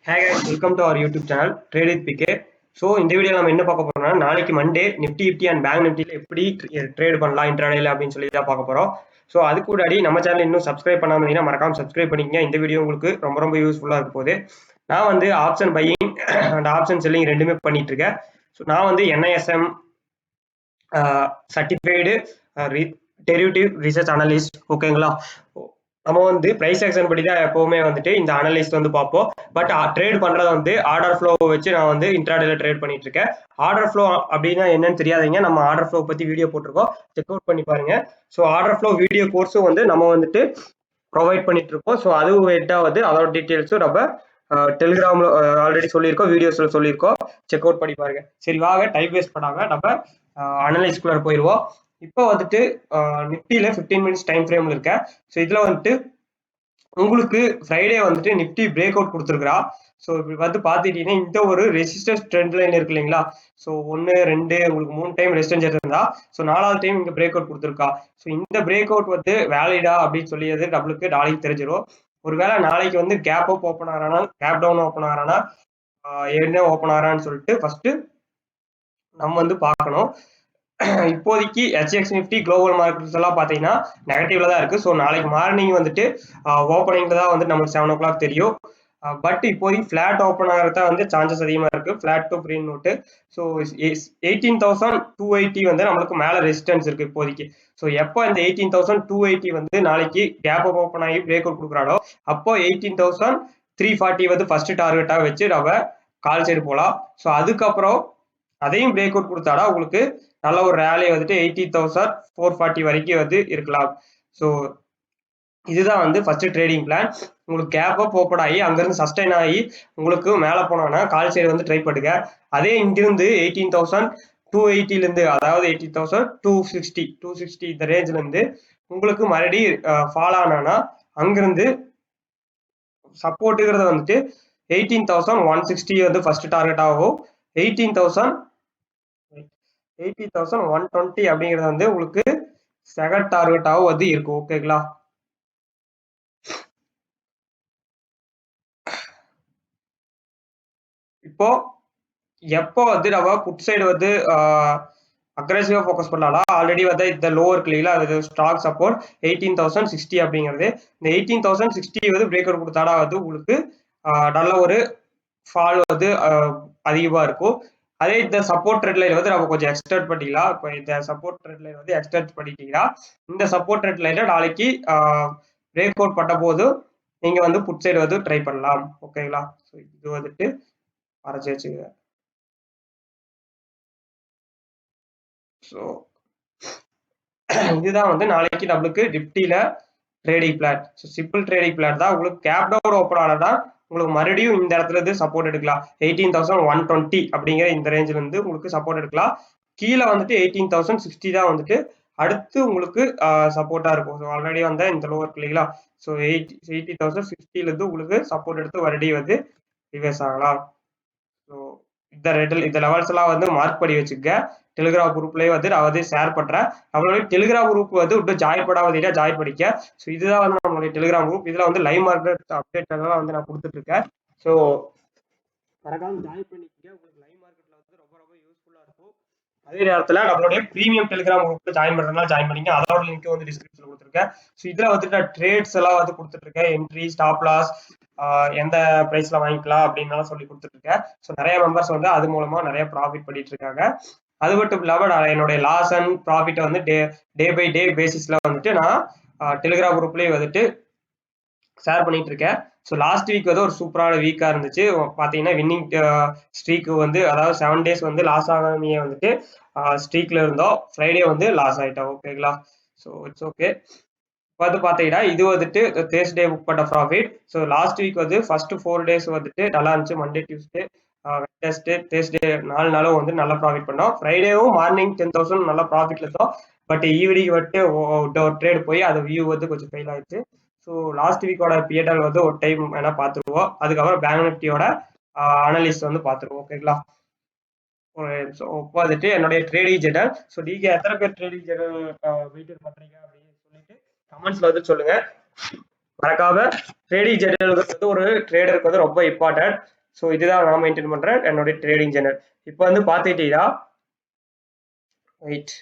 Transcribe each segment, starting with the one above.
Hey guys, welcome to our YouTube channel Trade with PK. So இந்த வீடியோல நம்ம என்ன பார்க்க போறோம்னா நாளைக்கு Monday Nifty IFTY and bank நிஃப்டில எப்படி ட்ரேட் பண்ணலாம் இன்ட்ராடேல அப்படின்னு சொல்லி தான் பார்க்க போறோம். ஸோ அதுக்கு முன்னாடி நம்ம சேனல் இன்னும் சப்ஸ்கிரைப் பண்ணாம இருந்தீங்கன்னா மறக்காம சப்ஸ்கிரைப் பண்ணிக்கங்க. இந்த வீடியோ உங்களுக்கு ரொம்ப யூஸ்ஃபுல்லா இருக்க போகுது. நான் வந்து option buying and option selling ரெண்டுமே பண்ணிட்டு இருக்கேன். ஸோ நான் வந்து NISM certified derivative research analyst. ஓகேங்களா, நம்ம வந்து பிரைஸ் ஆக்ஷன் படி தான் எப்பவுமே வந்துட்டு இந்த அனலிஸ்ட் வந்து பார்ப்போம். பட் ட்ரேட் பண்றத வந்து ஆர்டர் ஃப்ளோ வச்சு நான் வந்து இன்ட்ராடேல ட்ரேட் பண்ணிட்டு இருக்கேன். ஆர்டர் ஃப்ளோ அப்படின்னா என்னன்னு தெரியாதீங்க, நம்ம ஆர்டர் ஃப்ளோ பத்தி வீடியோ போட்டிருக்கோம், செக் அவுட் பண்ணி பாருங்க. ஸோ ஆர்டர் ஃப்ளோ வீடியோ கோர்ஸும் வந்து நம்ம வந்துட்டு ப்ரொவைட் பண்ணிட்டு இருக்கோம். ஸோ அதுவும் வந்து அதோட டீட்டெயில்ஸும் நம்ம டெலிகிராம்ல ஆல்ரெடி சொல்லியிருக்கோம், வீடியோஸ்ல சொல்லியிருக்கோம், செக் அவுட் பண்ணி பாருங்க. சரி வாங்க, டைம் வேஸ்ட் பண்ணாம நம்ம அனலைஸ்குள்ள போயிடுவோம். இப்போ வந்துட்டு நிஃப்டியில 15 மினிட்ஸ் டைம் ஃப்ரேம்ல இருக்கேன். ஸோ இதுல வந்துட்டு உங்களுக்கு ஃப்ரைடே வந்துட்டு நிஃப்டி பிரேக் அவுட் கொடுத்துருக்கா. ஸோ இப்படி வந்து பார்த்துட்டீங்கன்னா இந்த ஒரு ரெசிஸ்டன்ஸ் ட்ரெண்ட் லைன் இருக்கு இல்லைங்களா. ஸோ 1 2 உங்களுக்கு 3 டைம் ரெசிஸ்டன்ஸ் இருந்தா, ஸோ 4வது டைம் இங்க பிரேக் அவுட் கொடுத்துருக்கா. ஸோ இந்த பிரேக் அவுட் வந்து வேலிடா அப்படின்னு சொல்லியது நம்மளுக்கு நாளைக்கு தெரிஞ்சிடும். ஒருவேளை நாளைக்கு வந்து கேப் அப் ஓப்பன் ஆகிறானா, கேப் டவுன் ஓப்பன் ஆகிறானா, என்ன ஓப்பன் ஆகிறான்னு சொல்லிட்டு ஃபர்ஸ்ட் நம்ம வந்து பார்க்கணும். இப்போதைக்கு HX நிஃப்டி குளோபல் மார்க்கெட்ஸ் எல்லாம் பார்த்தீங்கன்னா நெகட்டிவ்ல தான் இருக்கு. ஸோ நாளைக்கு மார்னிங் வந்துட்டு ஓப்பனிங்ல தான் வந்து நமக்கு 7 o'clock தெரியும். பட் இப்போதைக்கு ஃபிளாட் ஓப்பன் ஆகிறதா வந்து சான்சஸ் அதிகமா இருக்கு. Flat to pre note. So 18,280 வந்து நம்மளுக்கு மேல ரெசிஸ்டன்ஸ் இருக்கு இப்போதைக்கு. ஸோ எப்போ இந்த 18,280 வந்து நாளைக்கு கேப் அப் ஓப்பன் ஆகி பிரேக் அவுட் கொடுக்குறாடோ அப்போ 18,340 வந்து ஃபர்ஸ்ட் டார்கெட்டா வச்சு நம்ம கால் சைடு போகலாம். ஸோ அதுக்கப்புறம் அதையும் பிரேக் அவுட் கொடுத்தாடா உங்களுக்கு நல்ல ஒரு ரேலி வந்துட்டு 80,440 வரைக்கும் வந்து இருக்கலாம். ஸோ இதுதான் வந்து ஃபர்ஸ்ட் ட்ரேடிங் பிளான். உங்களுக்கு கேப் அப் ஓப்பன் ஆகி அங்கிருந்து சஸ்டைன் ஆகி உங்களுக்கு மேலே போனோம்னா கால் சைடு வந்து ட்ரை பண்ணுங்க. அதே இங்கிருந்து 18,280 இருந்து, அதாவது 18,260 இந்த ரேஞ்ச்ல இருந்து உங்களுக்கு மறுபடியும் ஃபால் ஆனா அங்கிருந்து சப்போர்ட்டுங்கிறது வந்துட்டு 18,160 வந்து ஃபர்ஸ்ட் டார்கெட் ஆகும். 80,120 அப்படிங்கிறது வந்து உங்களுக்கு செகண்ட் டார்கெட்டாகவும் வந்து இருக்கும். ஓகேங்களா, இப்போ எப்போ வந்து நம்ம புட் சைடு வந்து அக்ரெசிவா ஃபோக்கஸ் பண்ணலாம். ஆல்ரெடி வந்து இந்த லோ இருக்கு இல்லைங்களா, அது ஸ்டாக் சப்போர்ட் 18,060 அப்படிங்கிறது. இந்த 18,060 வந்து பிரேக் அவுட் கொடுத்தாடா வந்து உங்களுக்கு நல்ல ஒரு ஃபால் வந்து அதிகமா இருக்கும். அதே இந்த சப்போர்ட் ட்ரெண்ட் லைன் வந்து நம்ம கொஞ்சம் எக்ஸ்டெண்ட் பண்ணிக்கலாம். இப்போ இந்த சப்போர்ட் ட்ரெண்ட் லைன் வந்து எக்ஸ்டெண்ட் பண்ணிட்டீங்கன்னா இந்த சப்போர்ட் ட்ரெண்ட் லைன்ல நாளைக்கு பிரேக் அவுட் பண்ண போது நீங்க வந்து புட் சைடு வந்து ட்ரை பண்ணலாம். ஓகேங்களா, ஸோ இது வந்துட்டு அரைச்சி வச்சுக்க. ஸோ இதுதான் வந்து நாளைக்கு நம்மளுக்கு நிஃப்டியில trading plan. So simple trading plan தான். உங்களுக்கு கேப் டவுன் ஓப்பன் ஆனதா உங்களுக்கு மறுபடியும் இந்த இடத்துல இருந்து சப்போர்ட் எடுக்கலாம். 18,120 அப்படிங்கிற இந்த ரேஞ்சில் இருந்து உங்களுக்கு சப்போர்ட் எடுக்கலாம். கீழே வந்துட்டு 18,060 தான் வந்துட்டு அடுத்து உங்களுக்கு சப்போர்ட்டா இருக்கும். ஸோ ஆல்ரெடி வந்த இந்த லோ இருக்கு இல்லைங்களா, ஸோ 80,060 இருந்து உங்களுக்கு சப்போர்ட் எடுத்து மறுபடியும் வந்து ரிவர்ஸ் ஆகலாம். ஸோ இந்த லெவல்ஸ் எல்லாம் வந்து மார்க் பண்ணி வச்சுக்க. டெலிகிராம் குரூப்லயே வந்து நான் வந்து ஷேர் பண்றேன். நம்மளுடைய டெலிகிராம் குரூப் வந்து இன்னும் ஜாயின் பண்ணாம ஜாயின் பண்ணிக்க. ஸோ இதுதான் வந்து நம்மளுடைய டெலிகிராம் குரூப். இதுல வந்து லைவ் மார்க்கெட் அப்டேட் எல்லாம் வந்து நான் கொடுத்துட்டு இருக்கேன். ஸோ மறக்காம ஜாயின் பண்ணிக்க. உங்களுக்கு லைவ் மார்க்கெட்ல வந்து ரொம்ப யூஸ்ஃபுல்லா இருக்கும். அதே நேரத்தில் நம்மளுடைய ப்ரீமியம் டெலிகிராம் குரூப்ல ஜாயின் பண்றதுனா ஜாயின் பண்ணிக்க. அதோட லிங்க் வந்து டிஸ்கிரிப்ஷன்ல கொடுத்துருக்கேன். ஸோ இதுல வந்துட்டு நான் ட்ரேட்ஸ் எல்லாம் வந்து கொடுத்துட்டு இருக்கேன். என்ட்ரி, ஸ்டாப் லாஸ், எந்த பிரைஸ்ல வாங்கிக்கலாம் அப்படின்னு சொல்லி கொடுத்துட்டு இருக்கேன். ஸோ நிறைய மெம்பர்ஸ் வந்து அது மூலமா நிறைய ப்ராஃபிட் பண்ணிட்டு இருக்காங்க. அது மட்டும் இல்லாம நான் என்னுடைய லாஸ் அண்ட் ப்ராஃபிட்டை வந்து டே பை டே பேசிஸ்ல வந்துட்டு நான் டெலிகிராம் குரூப்லயே வந்துட்டு ஷேர் பண்ணிட்டு இருக்கேன். ஸோ லாஸ்ட் வீக் வந்து ஒரு சூப்பரான வீக்கா இருந்துச்சு. பாத்தீங்கன்னா வின்னிங் ஸ்ட்ரீக்கு வந்து, அதாவது 7 days வந்து லாஸ் ஆகாமையே வந்துட்டு ஸ்ட்ரீக்ல இருந்தோம். ஃப்ரைடே வந்து லாஸ் ஆயிட்டோம். ஓகேங்களா, ஸோ இட்ஸ் ஓகே. வந்து பாத்தீங்கன்னா இது வந்துட்டு தேர்ஸ்டே புக் பண்ண ப்ராஃபிட். ஸோ லாஸ்ட் வீக் வந்து ஃபர்ஸ்ட் 4 days வந்துட்டு நல்லா இருந்துச்சு. மண்டே, டியூஸ்டே, வெட்னஸ்டே, தேர்ஸ்டே 4 நாளும் வந்து நல்லா ப்ராஃபிட் பண்ணோம். ஃப்ரைடேவும் மார்னிங் 10,000 நல்லா ப்ராஃபிட்ல இருந்தோம். பட் ஈவினிங் வந்துட்டு ட்ரேட் போய் அது வியூ வந்து கொஞ்சம் ஃபெயில் ஆயிடுச்சு. ஸோ லாஸ்ட் வீக்கோட பிஎன்எல் வந்து ஒரு டைம் வேணா பார்த்துருவோம். அதுக்கப்புறம் பேங்க் நிஃப்டியோட அனலிஸ்ட் வந்து பார்த்துருவோம். ஓகேங்களா, ஸோ இப்போ வந்துட்டு என்னுடைய ட்ரேடிங் ஜெனரல். ஸோ நீங்க எத்தனை பேர் ட்ரேடிங் ஜெனரல் மெயின்டைன் பண்றீங்க அப்படின்னு சொல்லிட்டு கமெண்ட்ஸ்ல வந்து சொல்லுங்க. மறக்காம ட்ரேடிங் ஜெர்னலுக்கு வந்து ஒரு ட்ரேடருக்கு வந்து ரொம்ப இம்பார்ட்டன்ட். ஸோ இதுதான் நான் மெயின்டைன் பண்றேன் என்னுடைய ட்ரேடிங் ஜெர்னல். இப்போ வந்து பார்த்துக்கிட்டீங்கன்னா வெயிட்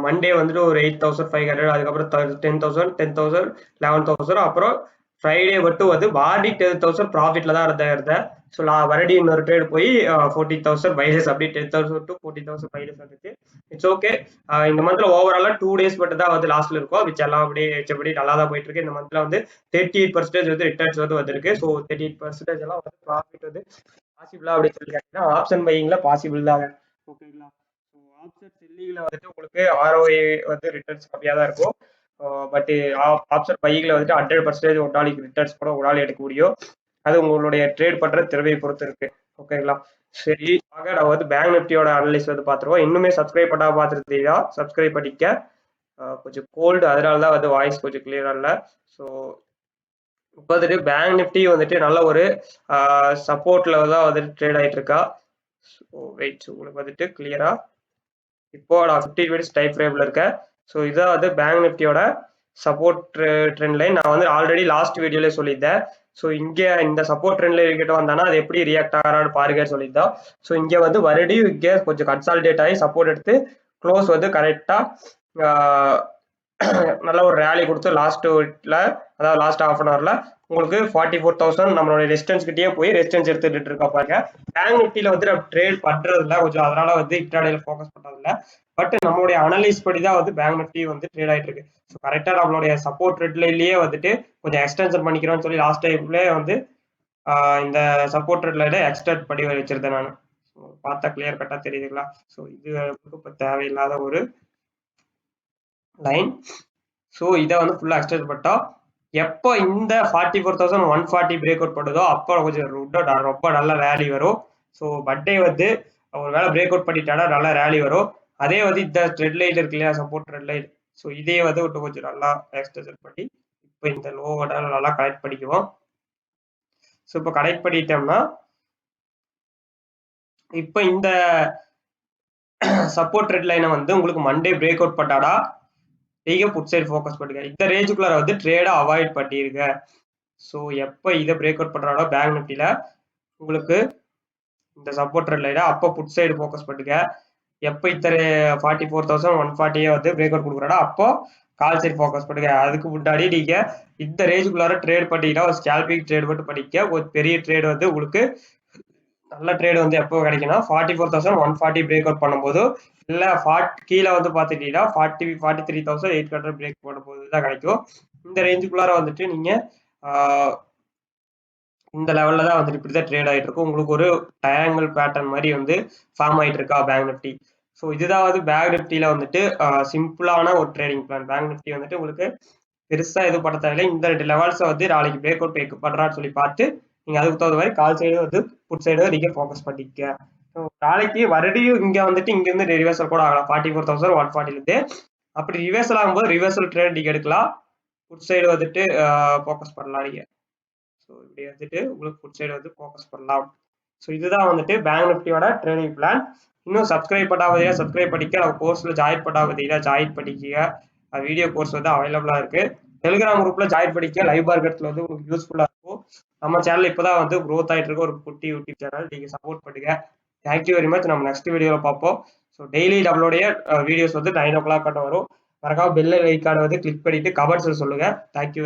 மண்டே வந்துட்டு ஒரு 8,500, அதுக்கப்புறம் 10,000, 10,000, 11,000, அப்புறம் ஃப்ரைடே மட்டும் வந்து மார்னிங் 10,000 ப்ராஃபிட்ல தான் இருந்தேன். ஸோ நான் மறுபடியும் இன்னொரு ட்ரேட் போய் 14,000 மைனஸ், அப்படி 10,000 to 14,000 மைனஸ் வந்துச்சு. It's okay. இந்த மந்த்ல ஓவராலா 2 days மட்டும் தான் வந்து லாஸ்ட்ல இருக்கும். மிச்சம் எல்லாம் அப்படியே வச்சபடி நல்லா தான் போயிட்டு இருக்கு. இந்த மந்த்ல வந்து 38% வந்து ரிட்டர்ன்ஸ் வந்து வந்திருக்கு. ஸோ 38% எல்லாம் வந்து ப்ராஃபிட் வந்து பாசிபிளா அப்படின்னு சொல்லி கேட்டீங்கன்னா ஆப்ஷன் பையிங்ல பாசிபிள் தாங்க. ஓகேங்களா? ஆப்ஷன் செல்லிங்ல வந்துட்டு உங்களுக்கு ROI வந்து ரிட்டர்ன்ஸ் கம்மியா தான் இருக்கும். பட் ஆப்ஷன் பையிங்ல வந்துட்டு 100% ஒரு நாளைக்கு ரிட்டர்ன்ஸ் கூட ஒரு நாள் எடுக்க முடியும். அது உங்களுடைய ட்ரேட் பண்ற திறமையை பொறுத்து இருக்கு. ஓகேங்களா? சரி, ஆக நான் வந்து பேங்க் நிஃப்டியோட அனலைஸ் வந்து பார்த்துருவோம். இன்னுமே சப்ஸ்கிரைப் பண்ணாம பார்த்துருந்தீங்கன்னா சப்ஸ்கிரைப் பண்ணிக்க. கொஞ்சம் கோல்டு, அதனால தான் வந்து வாய்ஸ் கொஞ்சம் கிளியரா இல்லை. ஸோ இப்போ வந்துட்டு பேங்க் நிஃப்டி வந்துட்டு நல்ல ஒரு சப்போர்ட்ல தான் வந்துட்டு ட்ரேட் ஆயிட்டு இருக்கா. ஸோ வெயிட், உங்களுக்கு வந்துட்டு கிளியரா இப்போ நான் 15 மினிட்ஸ் டைம் ஃப்ரேம்ல இருக்கேன். ஸோ இதான் வந்து பேங்க் நிஃப்டியோட சப்போர்ட் ட்ரெண்ட் லைன். நான் வந்து ஆல்ரெடி லாஸ்ட் வீடியோல சொல்லியிருந்தேன். ஸோ இங்கே இந்த சப்போர்ட் ட்ரெண்ட் லைன் கிட்ட வந்தானா அது எப்படி ரியாக்ட் ஆகிறான்னு பாருங்க சொல்லியிருந்தோம். ஸோ இங்கே வந்து மறுபடியும் இங்கே கொஞ்சம் கன்சாலிடேட் ஆகி சப்போர்ட் எடுத்து க்ளோஸ் வந்து கரெக்டாக நல்ல ஒரு ரேலி கொடுத்து லாஸ்ட் வீக்ல, அதாவது லாஸ்ட் ஹாஃப் அன் ஹவர்ல உங்களுக்கு 44,000 நம்மளோட ரெசிஸ்டன்ஸ் கிட்டே போய் ரெசிஸ்டன்ஸ் எடுத்துட்டு இருக்கா பாருங்க. பேங்க் நிஃப்டியில வந்து நம்ம ட்ரேட் பண்றதுல கொஞ்சம், அதனால வந்து இன்ட்ராடேல ஃபோக்கஸ் பண்றதில்ல. பட் நம்மளுடைய அனலைஸ் படி தான் வந்து பேங்க் நிஃப்டி வந்து ட்ரேட் ஆயிட்டு இருக்கு. ஸோ கரெக்டா நம்மளுடைய சப்போர்ட் ட்ரெண்ட் லைன்லயே வந்துட்டு கொஞ்சம் எக்ஸ்டென்ஷன் பண்ணிக்கிறோம்னு சொல்லி லாஸ்ட் டைம்ல வந்து இந்த சப்போர்ட் ட்ரெண்ட் லைனை எக்ஸ்டெண்ட் பண்ணி வச்சிருந்தேன் நான். பார்த்தா கிளியர் கட்டா தெரியுதுங்களா? ஸோ இது இப்போ தேவையில்லாத ஒரு லைன். ஸோ இதை வந்து ஃபுல்லா எக்ஸ்டெண்ட் பண்ணிட்டோம். எப்போ இந்த 44,140 பிரேக் அவுட் பண்ணுதோ அப்போ கொஞ்சம் ரொம்ப நல்ல ரேலி வரும். ஸோ மண்டே வந்து ஒரு வேலை பிரேக் அவுட் பண்ணிட்டானா நல்ல ரேலி வரும். அதே வந்து இந்த ட்ரெண்ட் லைன் இருக்கு இல்லையா, சப்போர்ட் ட்ரெண்ட் லைன், ஸோ இதே வந்து விட்டு கொஞ்சம் நல்லா எக்ஸ்டென்ஷன் பண்ணி இப்போ இந்த லோவோட நல்லா கனெக்ட் பண்ணிக்குவோம். ஸோ இப்போ கனெக்ட் பண்ணிட்டோம்னா இப்போ இந்த சப்போர்ட் ட்ரெண்ட் லைனை வந்து உங்களுக்கு மண்டே பிரேக் அவுட் பண்ணாடா நீங்க புட் சைடு ஃபோக்கஸ் பண்ணுங்க. இந்த ரேஞ்சுக்குள்ள வந்து ட்ரேடை அவாய்ட் பண்ணிருங்க. ஸோ எப்போ இதை பிரேக் அவுட் பண்றாடோ பேங்க் நிஃப்டியில உங்களுக்கு இந்த சப்போர்ட் ட்ரெண்ட் லைனை அப்போ புட் சைடு ஃபோக்கஸ் பண்ணுங்க. எப்போ இத்தனை 44,140 வந்து பிரேக் அவுட் கொடுக்குறாடோ அப்போ கால் சைடு ஃபோக்கஸ் பண்ணுங்க. அதுக்கு முன்னாடி நீங்க இந்த ரேஞ்சுக்குள்ளார ட்ரேட் பண்ணிட்டா ஒரு ஸ்கேல்பிங் ட்ரேட் மட்டும் பண்ணிக்க. ஒரு பெரிய ட்ரேட் வந்து உங்களுக்கு நல்ல ட்ரேட் வந்து எப்போ கிடைக்கும்னா 44,140 பிரேக் அவுட் பண்ணும்போது, இல்ல கீழே வந்து பாத்துட்டீங்கன்னா 43,800 பிரேக் பண்ணும்போது தான் கிடைக்கும். இந்த ரேஞ்சுக்குள்ளார வந்துட்டு நீங்க இந்த லெவல்ல தான் வந்துட்டு இப்படிதான் ட்ரேட் ஆயிட்டு இருக்கும். உங்களுக்கு ஒரு ட்ரையாங்கிள் பேட்டர்ன் மாதிரி வந்து ஃபார்ம் ஆயிட்டு இருக்கா பேங்க் நிஃப்டி. ஸோ இதுதான் வந்து பேங்க் நிஃப்டியில வந்துட்டு சிம்பிளான ஒரு ட்ரேடிங் பிளான். பேங்க் நிஃப்டி வந்துட்டு உங்களுக்கு பெருசா எதுவும் பண்ண தேவையில்லை. இந்த 2 லெவல்ஸை வந்து நாளைக்கு பிரேக் அவுட் பண்றான்னு சொல்லி பார்த்து நீங்க அதுக்கு தகுந்த மாதிரி கால் சைடு வந்து புட் சைடு நீங்க ஃபோக்கஸ் பண்ணிக்க. நாளைக்கு மறுபடியும் இங்க வந்துட்டு இங்க இருந்து ரிவர்சல் கூட ஆகலாம் 44,140 இருந்து. அப்படி ரிவர்சல் ஆகும்போது ரிவர்சல் ட்ரேட் நீங்க எடுக்கலாம். புட் சைடு வந்துட்டு ஃபோக்கஸ் பண்ணலாம் நீங்க. ஸோ இப்படி வந்துட்டு உங்களுக்கு புட் சைடு வந்து ஃபோக்கஸ் பண்ணலாம். ஸோ இதுதான் வந்துட்டு பேங்க் நிஃப்டியோட ட்ரேடிங் பிளான். இன்னும் சப்ஸ்கிரைப் பண்ணாதீங்க, சப்ஸ்கிரைப் பண்ணிக்க. நம்ம கோர்ஸ்ல ஜாயின் பண்ணாதீங்கன்னா ஜாயின் பண்ணிக்க. வீடியோ கோர்ஸ் வந்து அவைலபிளா இருக்கு. டெலிகிராம் குரூப்ல ஜாயின் பண்ணிக்க. லைவ் மார்க்கெட்ல வந்து உங்களுக்கு யூஸ்ஃபுல்லா இருக்கும். நம்ம சேனல் இப்பதான் வந்து க்ரோத் ஆயிட்டு இருக்க ஒரு குட்டி யூடியூப் சேனல். நீங்க சப்போர்ட் பண்ணுங்க. Thank you very much. நம்ம நெக்ஸ்ட் வீடியோல பார்ப்போம். ஸோ டெய்லி நம்மளுடைய வீடியோஸ் வந்து 9 o'clock வரும். மறக்காம பெல் ஐகானை வந்து கிளிக் பண்ணிட்டு கமெண்ட்ஸ் சொல்லுங்க. தேங்க்யூ.